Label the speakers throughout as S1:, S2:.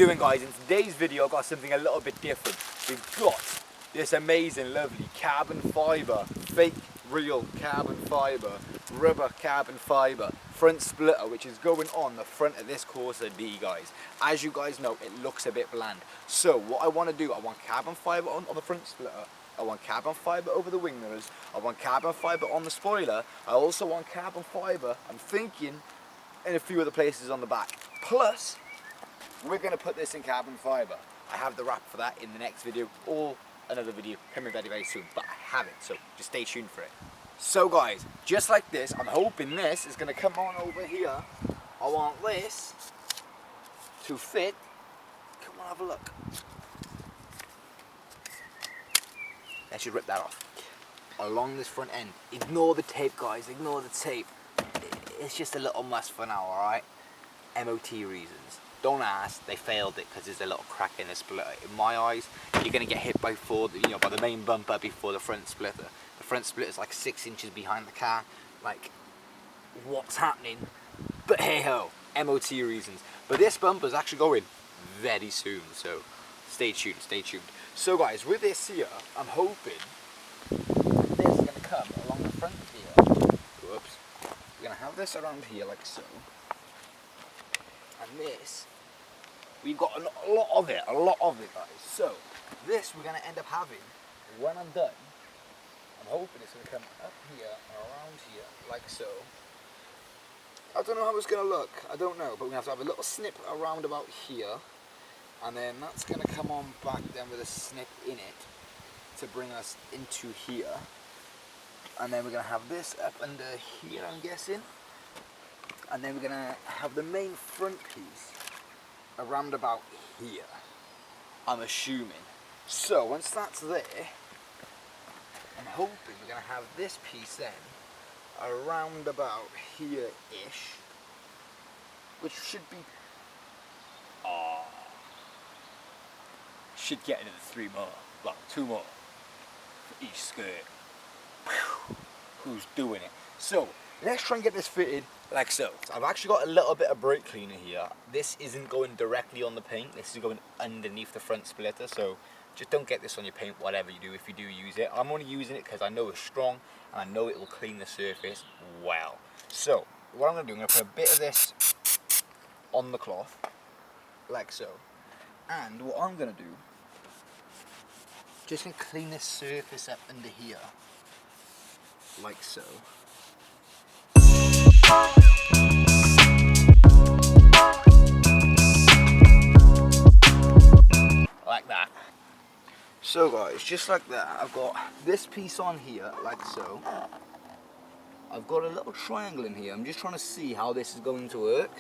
S1: doing, guys? In today's video I've got something a little bit different. We've got this amazing, lovely carbon fibre, fake, real carbon fibre, rubber carbon fibre front splitter, which is going on the front of this Corsa D, guys. As you guys know, it looks a bit bland. So what I want to do, I want carbon fibre on the front splitter, I want carbon fibre over the wing mirrors, I want carbon fibre on the spoiler, I also want carbon fibre, I'm thinking, in a few other places on the back. Plus, we're going to put this in carbon fibre. I have the wrap for that in the next video, or another video coming very, very soon, but I have it, so just stay tuned for it. So guys, just like this, I'm hoping this is going to come on over here. I want this to fit. Come on, have a look. I should rip that off. Along this front end. Ignore the tape, guys, ignore the tape. It's just a little must for now, alright? MOT reasons. Don't ask, they failed it because there's a little crack in the splitter. In my eyes, you're going to get hit by by the main bumper before the front splitter. The front splitter is like 6 inches behind the car. Like, what's happening? But hey ho, MOT reasons. But this bumper is actually going very soon, so stay tuned, stay tuned. So guys, with this here, I'm hoping this is going to come along the front here. Whoops. We're going to have this around here like so. And this, we've got a lot of it guys. So, this we're going to end up having, when I'm done, I'm hoping it's going to come up here and around here, like so. I don't know how it's going to look, I don't know, but we have to have a little snip around about here, and then that's going to come on back then with a snip in it, to bring us into here. And then we're going to have this up under here, I'm guessing. And then we're going to have the main front piece around about here, I'm assuming. So once that's there, I'm hoping we're going to have this piece then around about here-ish, which should be, should get into the 3 more, well 2 more for each skirt. Whew. Who's doing it? So let's try and get this fitted like so. I've actually got a little bit of brake cleaner here. This isn't going directly on the paint, this is going underneath the front splitter, so just don't get this on your paint, whatever you do, if you do use it. I'm only using it because I know it's strong and I know it will clean the surface well. So what I'm going to do, I'm going to put a bit of this on the cloth, like so. And what I'm going to do, just going to clean this surface up under here, like so. Like that. So guys, just like that, I've got this piece on here, like so. I've got a little triangle in here. I'm just trying to see how this is going to work.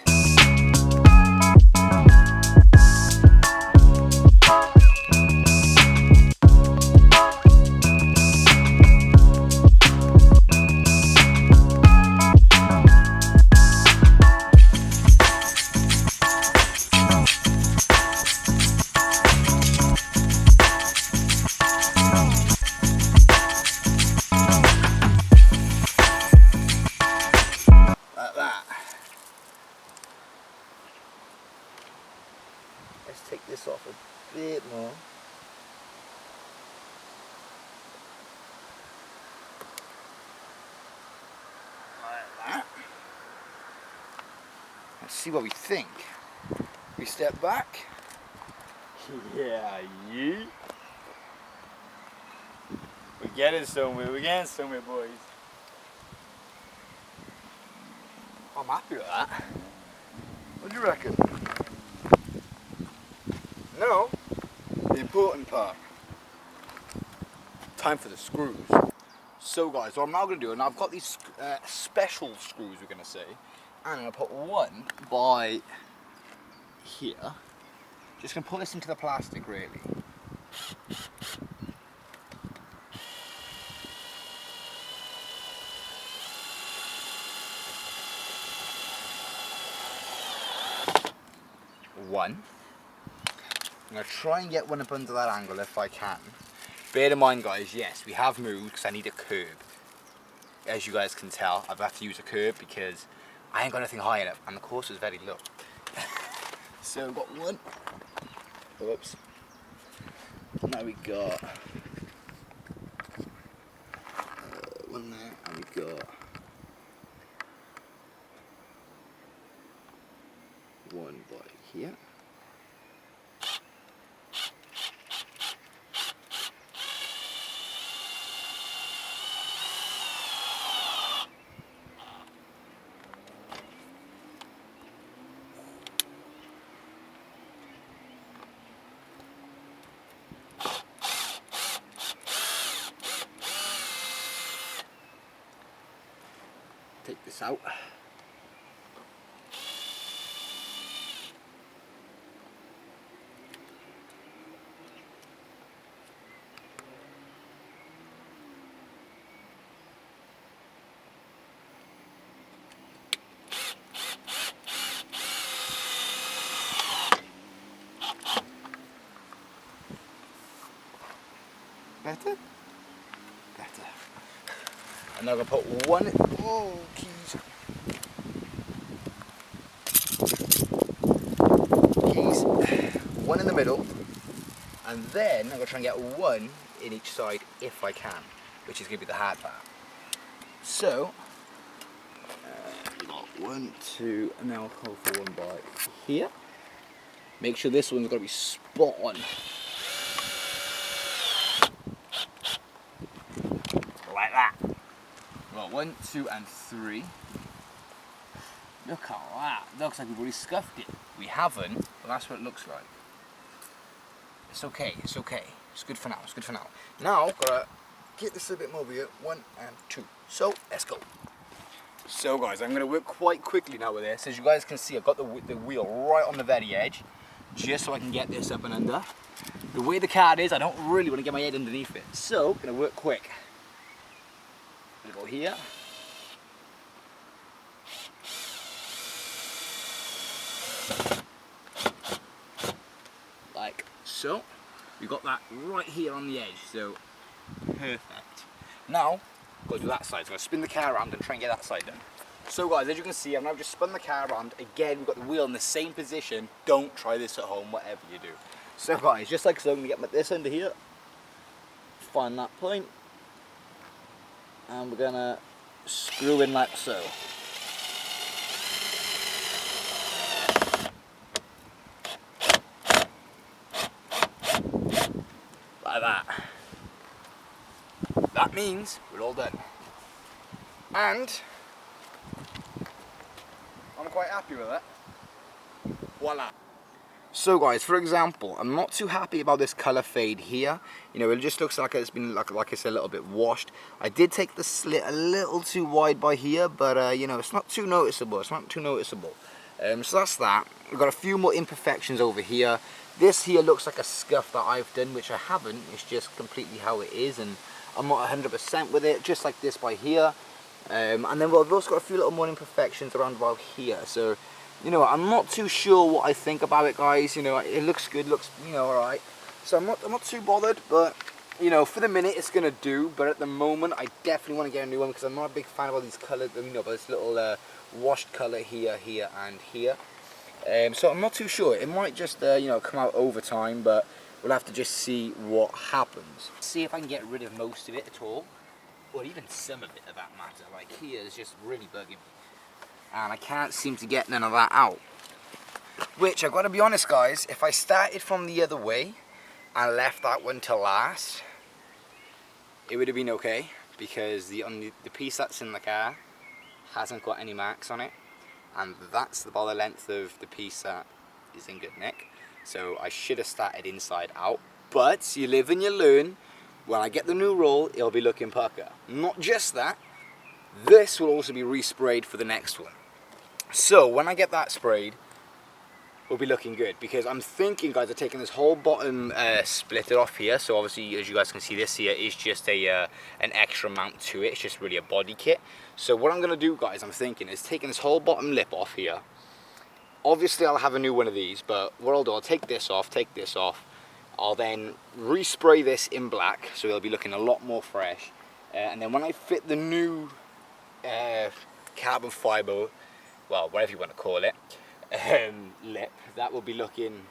S1: Let's take this off a bit more. Like that. Let's see what we think. We step back. Yeah, yeet. We're getting somewhere, boys. I'm happy with that. What do you reckon? No, the important part. Time for the screws. So guys, what I'm now going to do, and I've got these special screws we're going to say, and I'm going to put one by here. Just going to put this into the plastic really. One. I'm going to try and get one up under that angle if I can. Bear in mind guys, yes, we have moved because I need a curb. As you guys can tell, I've had to use a curb because I ain't got anything high enough and the Corsa is very low. So I've got one Oops. Now we got one there, and we got one by here. Take this out. Better? Better. And now I'm going to put one, keys, one in the middle, and then I'm going to try and get one in each side if I can, which is going to be the hard part. So, we got 1, 2, and now I'll hold for one by here. Make sure this one's got to be spot on. Like that. Well, 1, 2, and 3. Look at that. Looks like we've already scuffed it. We haven't, but that's what it looks like. It's okay, it's okay. It's good for now, it's good for now. Now, gotta get this a bit more here. 1 and 2. So, let's go. So guys, I'm gonna work quite quickly now with this. As you guys can see, I've got the wheel right on the very edge, just so I can get this up and under. The way the card is, I don't really want to get my head underneath it. So, gonna work quick. I'm gonna go here. Like so. We've got that right here on the edge, so perfect. Now, go to that side. So I'm gonna spin the car around and try and get that side done. So guys, as you can see, I've now just spun the car around. Again, we've got the wheel in the same position. Don't try this at home, whatever you do. So guys, just like so, I'm gonna get this under here. Find that point. And we're gonna screw in like so. Like that. That means we're all done. And I'm quite happy with it. Voila. So guys, for example, I'm not too happy about this colour fade here. You know, it just looks like it's been, like I said, a little bit washed. I did take the slit a little too wide by here, but you know, it's not too noticeable. It's not too noticeable. So that's that. We've got a few more imperfections over here. This here looks like a scuff that I've done, which I haven't. It's just completely how it is, and I'm not 100% with it, just like this by here. And then we've also got a few little more imperfections around about here. So, you know, I'm not too sure what I think about it, guys. You know, it looks good, looks, you know, alright. So I'm not too bothered, but, you know, for the minute it's going to do. But at the moment, I definitely want to get a new one, because I'm not a big fan of all these colours, you know, but this little washed colour here, here, and here. So I'm not too sure. It might just, you know, come out over time, but we'll have to just see what happens. See if I can get rid of most of it at all, or even some of it for that matter. Like here is just really bugging me, and I can't seem to get none of that out. Which, I've got to be honest guys, if I started from the other way and left that one to last, it would have been okay, because the piece that's in the car hasn't got any marks on it, and that's about the length of the piece that is in good nick. So I should have started inside out, but you live and you learn. When I get the new roll, it'll be looking pucker. Not just that, this will also be resprayed for the next one. So when I get that sprayed, we'll be looking good, because I'm thinking, guys, of taking this whole bottom splitter off here. So obviously, as you guys can see, this here is just an extra mount to it. It's just really a body kit. So what I'm going to do, guys, I'm thinking is taking this whole bottom lip off here. Obviously, I'll have a new one of these, but what I'll do, I'll take this off. I'll then respray this in black, so it'll be looking a lot more fresh. And then when I fit the new carbon fibre, well, whatever you want to call it, lip, that will be looking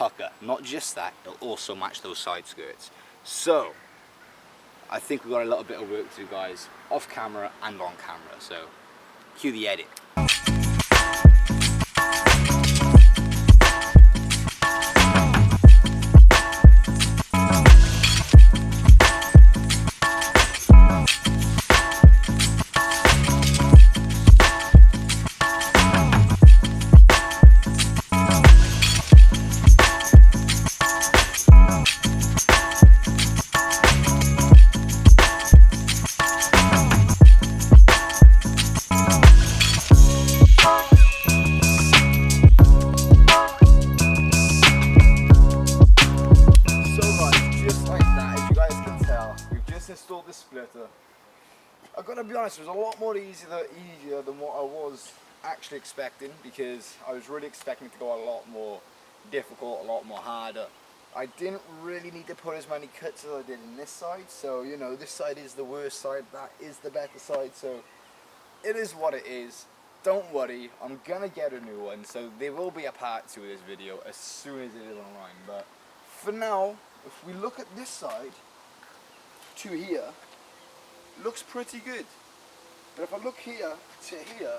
S1: pucker. Not just that, it'll also match those side skirts. So, I think we've got a little bit of work to do, guys, off camera and on camera, so cue the edit. Installed this splitter. I've got to be honest, it was a lot more easier than what I was actually expecting, because I was really expecting it to go a lot more difficult, a lot more harder. I didn't really need to put as many cuts as I did in this side, so you know, this side is the worst side, that is the better side, so it is what it is. Don't worry, I'm gonna get a new one, so there will be a part 2 of this video as soon as it is online, but for now, if we look at this side to here, looks pretty good. But if I look here to here,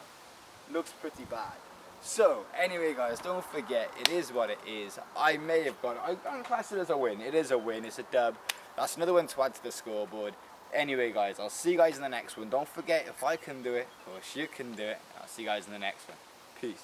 S1: looks pretty bad. So anyway, guys, don't forget, it is what it is. I may have got, I'm class it as a win. It is a win, it's a dub. That's another one to add to the scoreboard. Anyway, guys, I'll see you guys in the next one. Don't forget, if I can do it, of course you can do it. I'll see you guys in the next one. Peace.